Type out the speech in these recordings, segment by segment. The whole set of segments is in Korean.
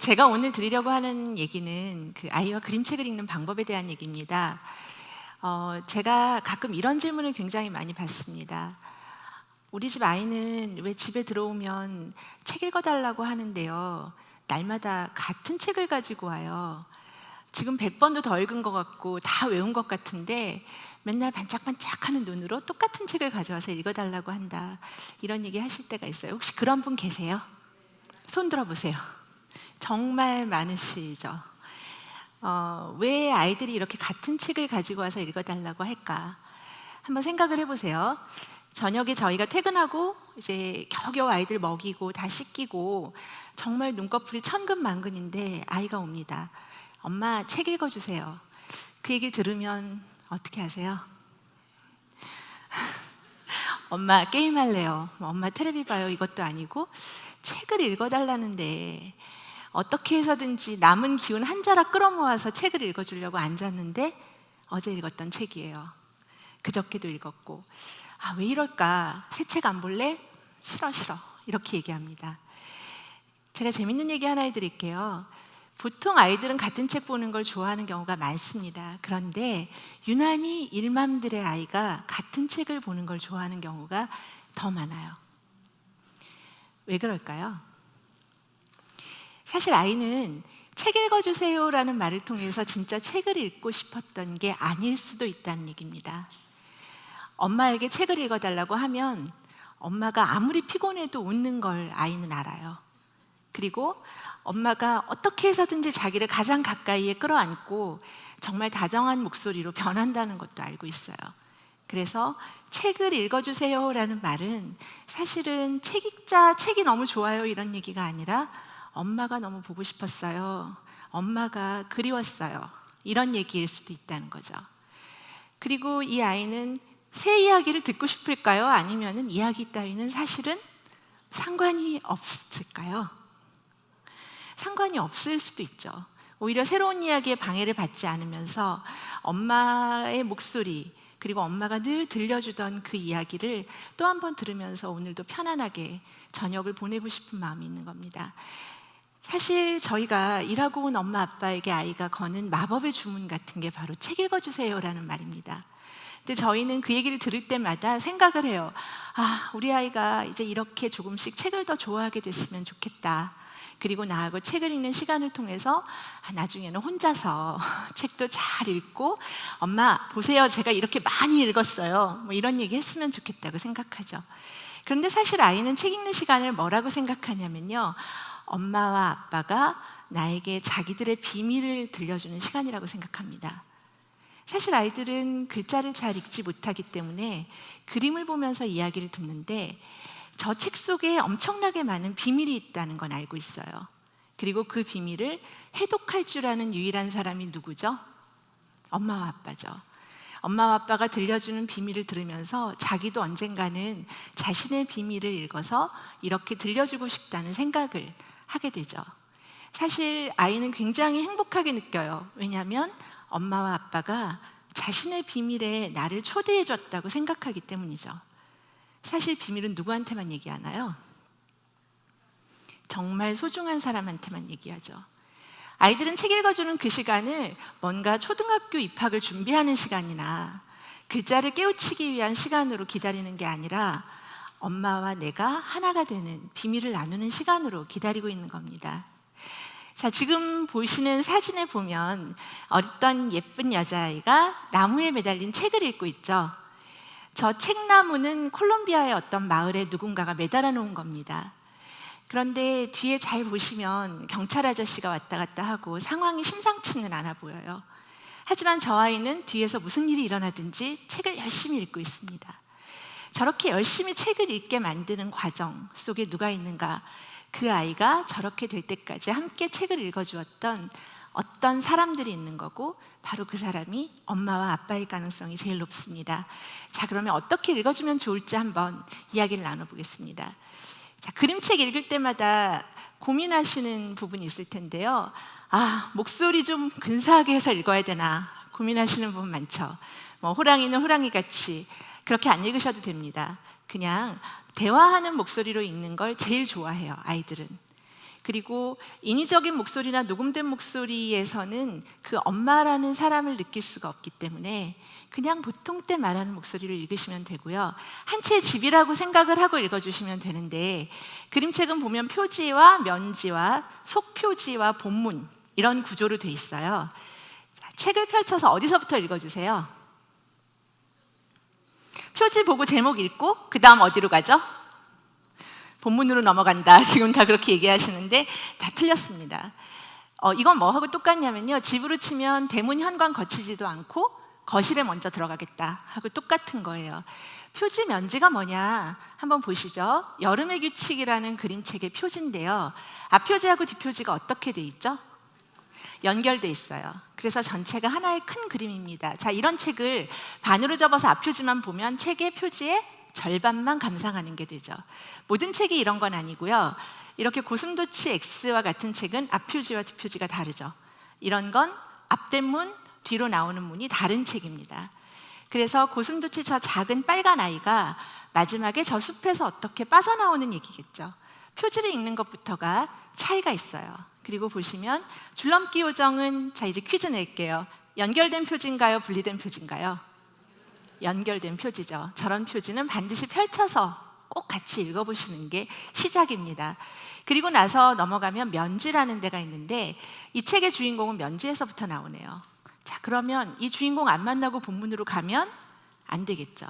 제가 오늘 드리려고 하는 얘기는 아이와 그림책을 읽는 방법에 대한 얘기입니다. 제가 가끔 이런 질문을 굉장히 많이 받습니다. 우리 집 아이는 왜 집에 들어오면 책 읽어달라고 하는데요, 날마다 같은 책을 가지고 와요. 지금 100번도 더 읽은 것 같고 다 외운 것 같은데 맨날 반짝반짝하는 눈으로 똑같은 책을 가져와서 읽어달라고 한다, 이런 얘기 하실 때가 있어요. 혹시 그런 분 계세요? 손 들어보세요. 정말 많으시죠? 왜 아이들이 이렇게 같은 책을 가지고 와서 읽어달라고 할까? 한번 생각을 해보세요. 저녁에 저희가 퇴근하고 이제 겨우겨우 아이들 먹이고 다 씻기고 정말 눈꺼풀이 천근만근인데 아이가 옵니다. 엄마, 책 읽어주세요. 그 얘기 들으면 어떻게 하세요? 엄마, 게임할래요. 엄마, 테레비 봐요. 이것도 아니고 책을 읽어달라는데 어떻게 해서든지 남은 기운 한 자락 끌어모아서 책을 읽어주려고 앉았는데 어제 읽었던 책이에요. 그저께도 읽었고. 왜 이럴까? 새 책 안 볼래? 싫어 싫어, 이렇게 얘기합니다. 제가 재밌는 얘기 하나 해드릴게요. 보통 아이들은 같은 책 보는 걸 좋아하는 경우가 많습니다. 그런데 유난히 일맘들의 아이가 같은 책을 보는 걸 좋아하는 경우가 더 많아요. 왜 그럴까요? 사실 아이는 책 읽어주세요라는 말을 통해서 진짜 책을 읽고 싶었던 게 아닐 수도 있다는 얘기입니다. 엄마에게 책을 읽어달라고 하면 엄마가 아무리 피곤해도 웃는 걸 아이는 알아요. 그리고 엄마가 어떻게 해서든지 자기를 가장 가까이에 끌어안고 정말 다정한 목소리로 변한다는 것도 알고 있어요. 그래서 책을 읽어주세요라는 말은 사실은 책 읽자, 책이 너무 좋아요, 이런 얘기가 아니라 엄마가 너무 보고 싶었어요, 엄마가 그리웠어요, 이런 얘기일 수도 있다는 거죠. 그리고 이 아이는 새 이야기를 듣고 싶을까요? 아니면 이야기 따위는 사실은 상관이 없을까요? 상관이 없을 수도 있죠. 오히려 새로운 이야기에 방해를 받지 않으면서 엄마의 목소리, 그리고 엄마가 늘 들려주던 그 이야기를 또 한 번 들으면서 오늘도 편안하게 저녁을 보내고 싶은 마음이 있는 겁니다. 사실 저희가 일하고 온 엄마 아빠에게 아이가 거는 마법의 주문 같은 게 바로 책 읽어주세요라는 말입니다. 근데 저희는 그 얘기를 들을 때마다 생각을 해요. 우리 아이가 이제 이렇게 조금씩 책을 더 좋아하게 됐으면 좋겠다. 그리고 나하고 책을 읽는 시간을 통해서 나중에는 혼자서 책도 잘 읽고 엄마 보세요, 제가 이렇게 많이 읽었어요, 뭐 이런 얘기 했으면 좋겠다고 생각하죠. 그런데 사실 아이는 책 읽는 시간을 뭐라고 생각하냐면요, 엄마와 아빠가 나에게 자기들의 비밀을 들려주는 시간이라고 생각합니다. 사실 아이들은 글자를 잘 읽지 못하기 때문에 그림을 보면서 이야기를 듣는데 저 책 속에 엄청나게 많은 비밀이 있다는 건 알고 있어요. 그리고 그 비밀을 해독할 줄 아는 유일한 사람이 누구죠? 엄마와 아빠죠. 엄마와 아빠가 들려주는 비밀을 들으면서 자기도 언젠가는 자신의 비밀을 읽어서 이렇게 들려주고 싶다는 생각을 하게 되죠. 사실 아이는 굉장히 행복하게 느껴요. 왜냐하면 엄마와 아빠가 자신의 비밀에 나를 초대해 줬다고 생각하기 때문이죠. 사실 비밀은 누구한테만 얘기하나요? 정말 소중한 사람한테만 얘기하죠. 아이들은 책 읽어주는 그 시간을 뭔가 초등학교 입학을 준비하는 시간이나 글자를 깨우치기 위한 시간으로 기다리는 게 아니라 엄마와 내가 하나가 되는, 비밀을 나누는 시간으로 기다리고 있는 겁니다. 자, 지금 보시는 사진에 보면 어떤 예쁜 여자아이가 나무에 매달린 책을 읽고 있죠. 저 책나무는 콜롬비아의 어떤 마을에 누군가가 매달아 놓은 겁니다. 그런데 뒤에 잘 보시면 경찰 아저씨가 왔다 갔다 하고 상황이 심상치는 않아 보여요. 하지만 저 아이는 뒤에서 무슨 일이 일어나든지 책을 열심히 읽고 있습니다. 저렇게 열심히 책을 읽게 만드는 과정 속에 누가 있는가? 그 아이가 저렇게 될 때까지 함께 책을 읽어주었던 어떤 사람들이 있는 거고, 바로 그 사람이 엄마와 아빠일 가능성이 제일 높습니다. 자, 그러면 어떻게 읽어주면 좋을지 한번 이야기를 나눠보겠습니다. 자, 그림책 읽을 때마다 고민하시는 부분이 있을 텐데요. 목소리 좀 근사하게 해서 읽어야 되나 고민하시는 부분 많죠. 호랑이는 호랑이같이 그렇게 안 읽으셔도 됩니다. 그냥 대화하는 목소리로 읽는 걸 제일 좋아해요, 아이들은. 그리고 인위적인 목소리나 녹음된 목소리에서는 그 엄마라는 사람을 느낄 수가 없기 때문에 그냥 보통 때 말하는 목소리를 읽으시면 되고요. 한 채의 집이라고 생각을 하고 읽어주시면 되는데, 그림책은 보면 표지와 면지와 속표지와 본문 이런 구조로 돼 있어요. 책을 펼쳐서 어디서부터 읽어주세요? 표지 보고 제목 읽고 그 다음 어디로 가죠? 본문으로 넘어간다. 지금 다 그렇게 얘기하시는데 다 틀렸습니다. 이건 뭐하고 똑같냐면요, 집으로 치면 대문 현관 거치지도 않고 거실에 먼저 들어가겠다 하고 똑같은 거예요. 표지 면지가 뭐냐 한번 보시죠. 여름의 규칙이라는 그림책의 표지인데요, 앞표지하고 뒷표지가 어떻게 돼 있죠? 연결돼 있어요. 그래서 전체가 하나의 큰 그림입니다. 자, 이런 책을 반으로 접어서 앞표지만 보면 책의 표지의 절반만 감상하는 게 되죠. 모든 책이 이런 건 아니고요. 이렇게 고슴도치 X와 같은 책은 앞표지와 뒷표지가 다르죠. 이런 건 앞대문, 뒤로 나오는 문이 다른 책입니다. 그래서 고슴도치 저 작은 빨간 아이가 마지막에 저 숲에서 어떻게 빠져나오는 얘기겠죠. 표지를 읽는 것부터가 차이가 있어요. 그리고 보시면 줄넘기 요정은, 자 이제 퀴즈 낼게요. 연결된 표지인가요? 분리된 표지인가요? 연결된 표지죠. 저런 표지는 반드시 펼쳐서 꼭 같이 읽어보시는 게 시작입니다. 그리고 나서 넘어가면 면지라는 데가 있는데, 이 책의 주인공은 면지에서부터 나오네요. 자, 그러면 이 주인공 안 만나고 본문으로 가면 안 되겠죠.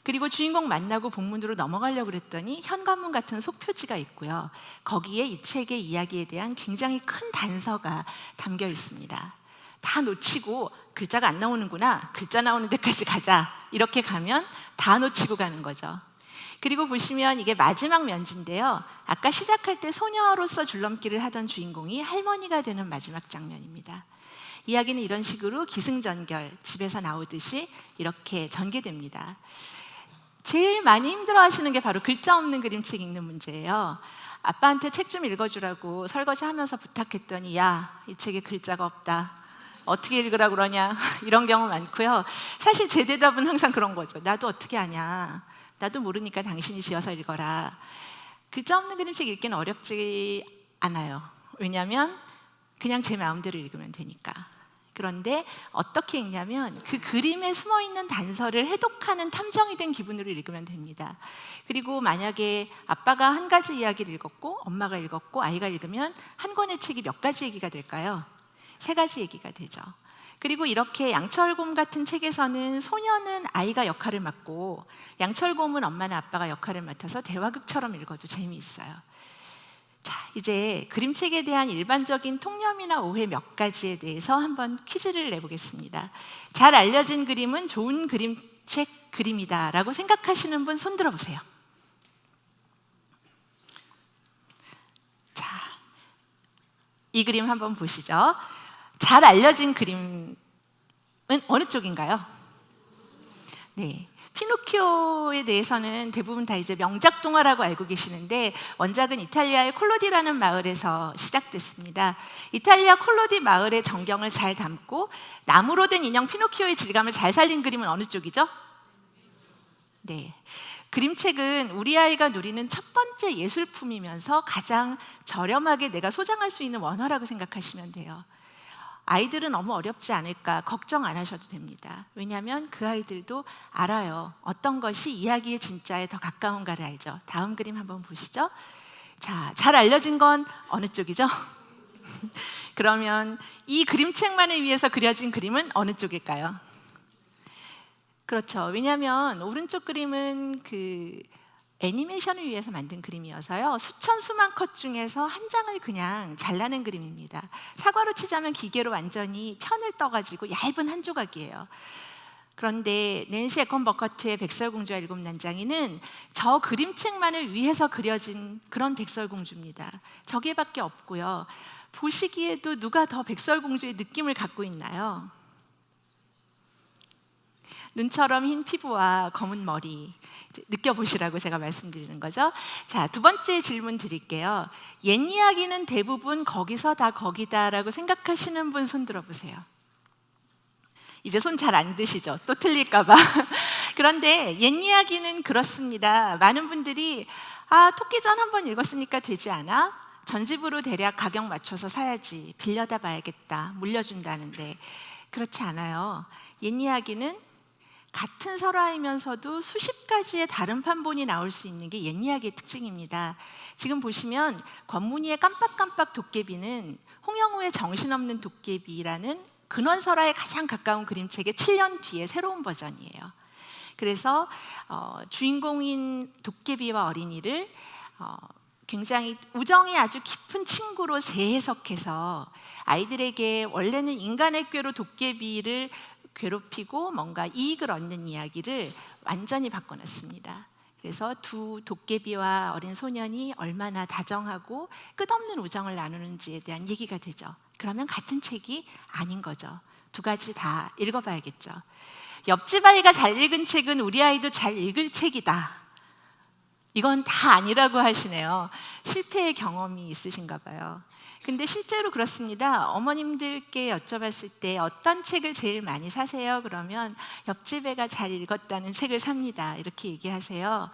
그리고 주인공 만나고 본문으로 넘어가려고 그랬더니 현관문 같은 속표지가 있고요. 거기에 이 책의 이야기에 대한 굉장히 큰 단서가 담겨 있습니다. 다 놓치고 글자가 안 나오는구나, 글자 나오는 데까지 가자, 이렇게 가면 다 놓치고 가는 거죠. 그리고 보시면 이게 마지막 면지인데요, 아까 시작할 때 소녀로서 줄넘기를 하던 주인공이 할머니가 되는 마지막 장면입니다. 이야기는 이런 식으로 기승전결, 집에서 나오듯이 이렇게 전개됩니다. 제일 많이 힘들어하시는 게 바로 글자 없는 그림책 읽는 문제예요. 아빠한테 책 좀 읽어주라고 설거지하면서 부탁했더니, 야, 이 책에 글자가 없다, 어떻게 읽으라고 그러냐, 이런 경우 많고요. 사실 제 대답은 항상 그런 거죠. 나도 어떻게 아냐, 나도 모르니까 당신이 지어서 읽어라. 글자 없는 그림책 읽기는 어렵지 않아요. 왜냐하면 그냥 제 마음대로 읽으면 되니까. 그런데 어떻게 읽냐면 그 그림에 숨어있는 단서를 해독하는 탐정이 된 기분으로 읽으면 됩니다. 그리고 만약에 아빠가 한 가지 이야기를 읽었고 엄마가 읽었고 아이가 읽으면 한 권의 책이 몇 가지 얘기가 될까요? 3가지 얘기가 되죠. 그리고 이렇게 양철곰 같은 책에서는 소녀는 아이가 역할을 맡고 양철곰은 엄마나 아빠가 역할을 맡아서 대화극처럼 읽어도 재미있어요. 자, 이제 그림책에 대한 일반적인 통념이나 오해 몇 가지에 대해서 한번 퀴즈를 내보겠습니다. 잘 알려진 그림은 좋은 그림책 그림이다 라고 생각하시는 분 손 들어보세요. 자, 이 그림 한번 보시죠. 잘 알려진 그림은 어느 쪽인가요? 네, 피노키오에 대해서는 대부분 다 이제 명작 동화라고 알고 계시는데, 원작은 이탈리아의 콜로디라는 마을에서 시작됐습니다. 이탈리아 콜로디 마을의 정경을 잘 담고 나무로 된 인형 피노키오의 질감을 잘 살린 그림은 어느 쪽이죠? 네, 그림책은 우리 아이가 누리는 첫 번째 예술품이면서 가장 저렴하게 내가 소장할 수 있는 원화라고 생각하시면 돼요. 아이들은 너무 어렵지 않을까 걱정 안 하셔도 됩니다. 왜냐하면 그 아이들도 알아요. 어떤 것이 이야기의 진짜에 더 가까운가를 알죠. 다음 그림 한번 보시죠. 자, 잘 알려진 건 어느 쪽이죠? 그러면 이 그림책만을 위해서 그려진 그림은 어느 쪽일까요? 그렇죠. 왜냐하면 오른쪽 그림은 그 애니메이션을 위해서 만든 그림이어서요, 수천 수만 컷 중에서 한 장을 그냥 잘라낸 그림입니다. 사과로 치자면 기계로 완전히 편을 떠가지고 얇은 한 조각이에요. 그런데 낸시 에컨 버커트의 백설공주와 일곱 난장이는 저 그림책만을 위해서 그려진 그런 백설공주입니다. 저게밖에 없고요. 보시기에도 누가 더 백설공주의 느낌을 갖고 있나요? 눈처럼 흰 피부와 검은 머리, 느껴보시라고 제가 말씀드리는 거죠. 자, 두 번째 질문 드릴게요. 옛 이야기는 대부분 거기서 다 거기다라고 생각하시는 분 손 들어보세요. 이제 손 잘 안 드시죠? 또 틀릴까 봐. 그런데 옛 이야기는 그렇습니다. 많은 분들이 토끼전 한번 읽었으니까 되지 않아? 전집으로 대략 가격 맞춰서 사야지, 빌려다 봐야겠다, 물려준다는데 그렇지 않아요. 옛 이야기는 같은 설화이면서도 수십 가지의 다른 판본이 나올 수 있는 게 옛 이야기의 특징입니다. 지금 보시면 권문희의 깜빡깜빡 도깨비는 홍영우의 정신없는 도깨비라는 근원설화에 가장 가까운 그림책의 7년 뒤에 새로운 버전이에요. 그래서 주인공인 도깨비와 어린이를 굉장히 우정이 아주 깊은 친구로 재해석해서 아이들에게 원래는 인간의 꾀로 도깨비를 괴롭히고 뭔가 이익을 얻는 이야기를 완전히 바꿔놨습니다. 그래서 두 도깨비와 어린 소년이 얼마나 다정하고 끝없는 우정을 나누는지에 대한 얘기가 되죠. 그러면 같은 책이 아닌 거죠. 두 가지 다 읽어봐야겠죠. 옆집 아이가 잘 읽은 책은 우리 아이도 잘 읽을 책이다. 이건 다 아니라고 하시네요. 실패의 경험이 있으신가 봐요. 근데 실제로 그렇습니다. 어머님들께 여쭤봤을 때 어떤 책을 제일 많이 사세요? 그러면 옆집 애가 잘 읽었다는 책을 삽니다. 이렇게 얘기하세요.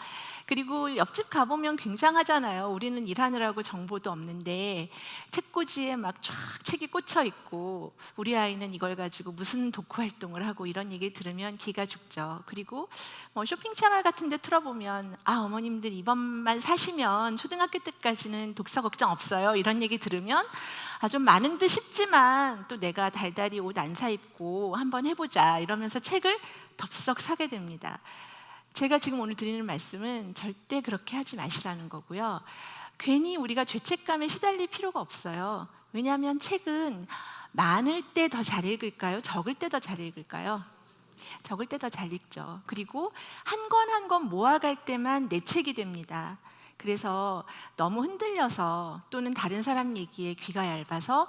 그리고 옆집 가보면 굉장하잖아요. 우리는 일하느라고 정보도 없는데 책꽂이에 막 쫙 책이 꽂혀 있고 우리 아이는 이걸 가지고 무슨 독후 활동을 하고 이런 얘기 들으면 기가 죽죠. 그리고 뭐 쇼핑 채널 같은 데 틀어보면 어머님들 이번만 사시면 초등학교 때까지는 독서 걱정 없어요. 이런 얘기 들으면 좀 많은 듯 싶지만 또 내가 달달이 옷 안 사입고 한번 해보자 이러면서 책을 덥석 사게 됩니다. 제가 지금 오늘 드리는 말씀은 절대 그렇게 하지 마시라는 거고요. 괜히 우리가 죄책감에 시달릴 필요가 없어요. 왜냐하면 책은 많을 때 더 잘 읽을까요? 적을 때 더 잘 읽을까요? 적을 때 더 잘 읽죠. 그리고 한 권 한 권 모아갈 때만 내 책이 됩니다. 그래서 너무 흔들려서 또는 다른 사람 얘기에 귀가 얇아서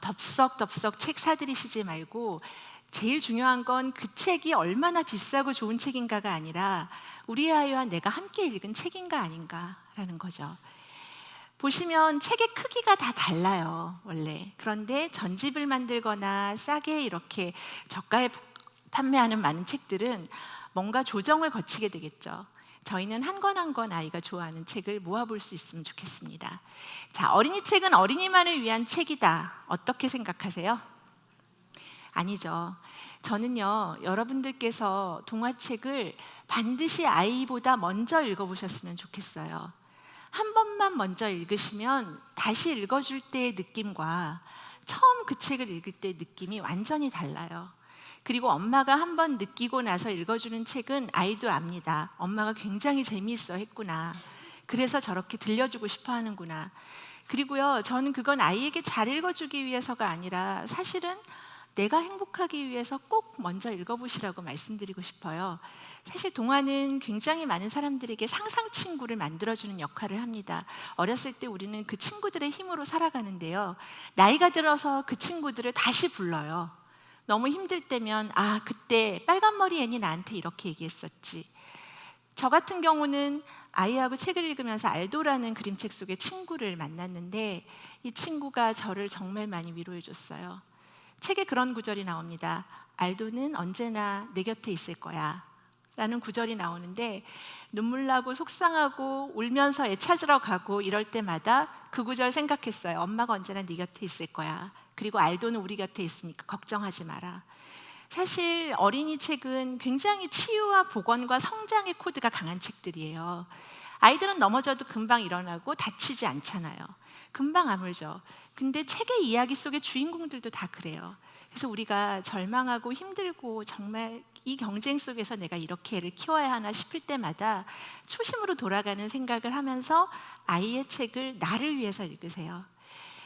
덥석덥석 책 사들이시지 말고 제일 중요한 건 그 책이 얼마나 비싸고 좋은 책인가가 아니라 우리 아이와 내가 함께 읽은 책인가 아닌가라는 거죠. 보시면 책의 크기가 다 달라요, 원래. 그런데 전집을 만들거나 싸게 이렇게 저가에 판매하는 많은 책들은 뭔가 조정을 거치게 되겠죠. 저희는 한 권 한 권 아이가 좋아하는 책을 모아볼 수 있으면 좋겠습니다. 자, 어린이 책은 어린이만을 위한 책이다. 어떻게 생각하세요? 아니죠. 저는요, 여러분들께서 동화책을 반드시 아이보다 먼저 읽어보셨으면 좋겠어요. 한 번만 먼저 읽으시면 다시 읽어줄 때의 느낌과 처음 그 책을 읽을 때의 느낌이 완전히 달라요. 그리고 엄마가 한 번 느끼고 나서 읽어주는 책은 아이도 압니다. 엄마가 굉장히 재미있어 했구나. 그래서 저렇게 들려주고 싶어 하는구나. 그리고요, 저는 그건 아이에게 잘 읽어주기 위해서가 아니라 사실은 내가 행복하기 위해서 꼭 먼저 읽어보시라고 말씀드리고 싶어요. 사실 동화는 굉장히 많은 사람들에게 상상 친구를 만들어주는 역할을 합니다. 어렸을 때 우리는 그 친구들의 힘으로 살아가는데요. 나이가 들어서 그 친구들을 다시 불러요. 너무 힘들 때면 그때 빨간머리 애니 나한테 이렇게 얘기했었지. 저 같은 경우는 아이하고 책을 읽으면서 알도라는 그림책 속의 친구를 만났는데 이 친구가 저를 정말 많이 위로해 줬어요. 책에 그런 구절이 나옵니다. 알도는 언제나 내 곁에 있을 거야 라는 구절이 나오는데 눈물 나고 속상하고 울면서 애 찾으러 가고 이럴 때마다 그 구절 생각했어요. 엄마가 언제나 네 곁에 있을 거야. 그리고 알도는 우리 곁에 있으니까 걱정하지 마라. 사실 어린이 책은 굉장히 치유와 복원과 성장의 코드가 강한 책들이에요. 아이들은 넘어져도 금방 일어나고 다치지 않잖아요. 금방 아물죠. 근데 책의 이야기 속의 주인공들도 다 그래요. 그래서 우리가 절망하고 힘들고 정말 이 경쟁 속에서 내가 이렇게 애를 키워야 하나 싶을 때마다 초심으로 돌아가는 생각을 하면서 아이의 책을 나를 위해서 읽으세요.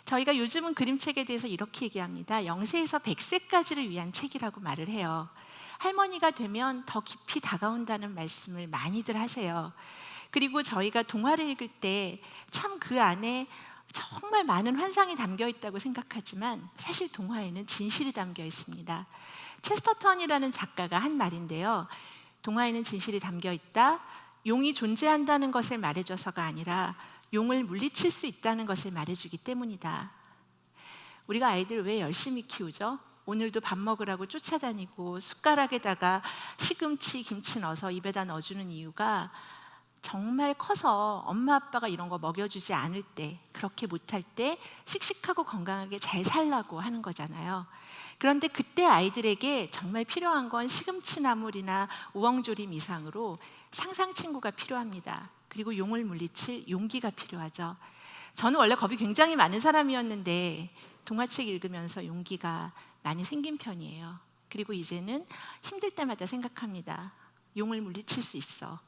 저희가 요즘은 그림책에 대해서 이렇게 얘기합니다. 0세에서 100세까지를 위한 책이라고 말을 해요. 할머니가 되면 더 깊이 다가온다는 말씀을 많이들 하세요. 그리고 저희가 동화를 읽을 때 참 그 안에 정말 많은 환상이 담겨 있다고 생각하지만 사실 동화에는 진실이 담겨 있습니다. 체스터턴이라는 작가가 한 말인데요. 동화에는 진실이 담겨 있다. 용이 존재한다는 것을 말해줘서가 아니라 용을 물리칠 수 있다는 것을 말해주기 때문이다. 우리가 아이들 왜 열심히 키우죠? 오늘도 밥 먹으라고 쫓아다니고 숟가락에다가 시금치, 김치 넣어서 입에다 넣어주는 이유가 정말 커서 엄마 아빠가 이런 거 먹여주지 않을 때, 그렇게 못할 때 씩씩하고 건강하게 잘 살라고 하는 거잖아요. 그런데 그때 아이들에게 정말 필요한 건 시금치나물이나 우엉조림 이상으로 상상친구가 필요합니다. 그리고 용을 물리칠 용기가 필요하죠. 저는 원래 겁이 굉장히 많은 사람이었는데 동화책 읽으면서 용기가 많이 생긴 편이에요. 그리고 이제는 힘들 때마다 생각합니다. 용을 물리칠 수 있어.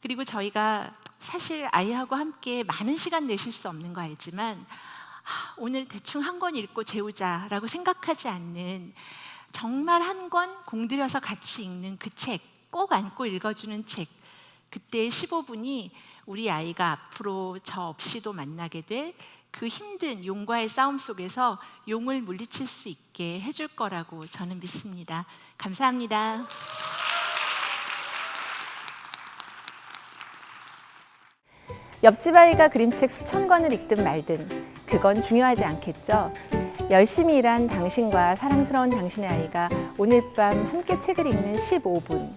그리고 저희가 사실 아이하고 함께 많은 시간 내실 수 없는 거 알지만 오늘 대충 한 권 읽고 재우자라고 생각하지 않는, 정말 한 권 공들여서 같이 읽는 그 책, 꼭 안고 읽어주는 책, 그때의 15분이 우리 아이가 앞으로 저 없이도 만나게 될 그 힘든 용과의 싸움 속에서 용을 물리칠 수 있게 해줄 거라고 저는 믿습니다. 감사합니다. 옆집 아이가 그림책 수천 권을 읽든 말든 그건 중요하지 않겠죠. 열심히 일한 당신과 사랑스러운 당신의 아이가 오늘 밤 함께 책을 읽는 15분,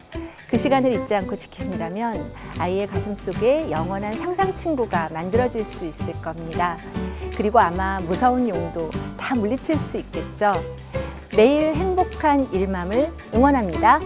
그 시간을 잊지 않고 지키신다면 아이의 가슴속에 영원한 상상친구가 만들어질 수 있을 겁니다. 그리고 아마 무서운 용도 다 물리칠 수 있겠죠. 매일 행복한 일맘을 응원합니다.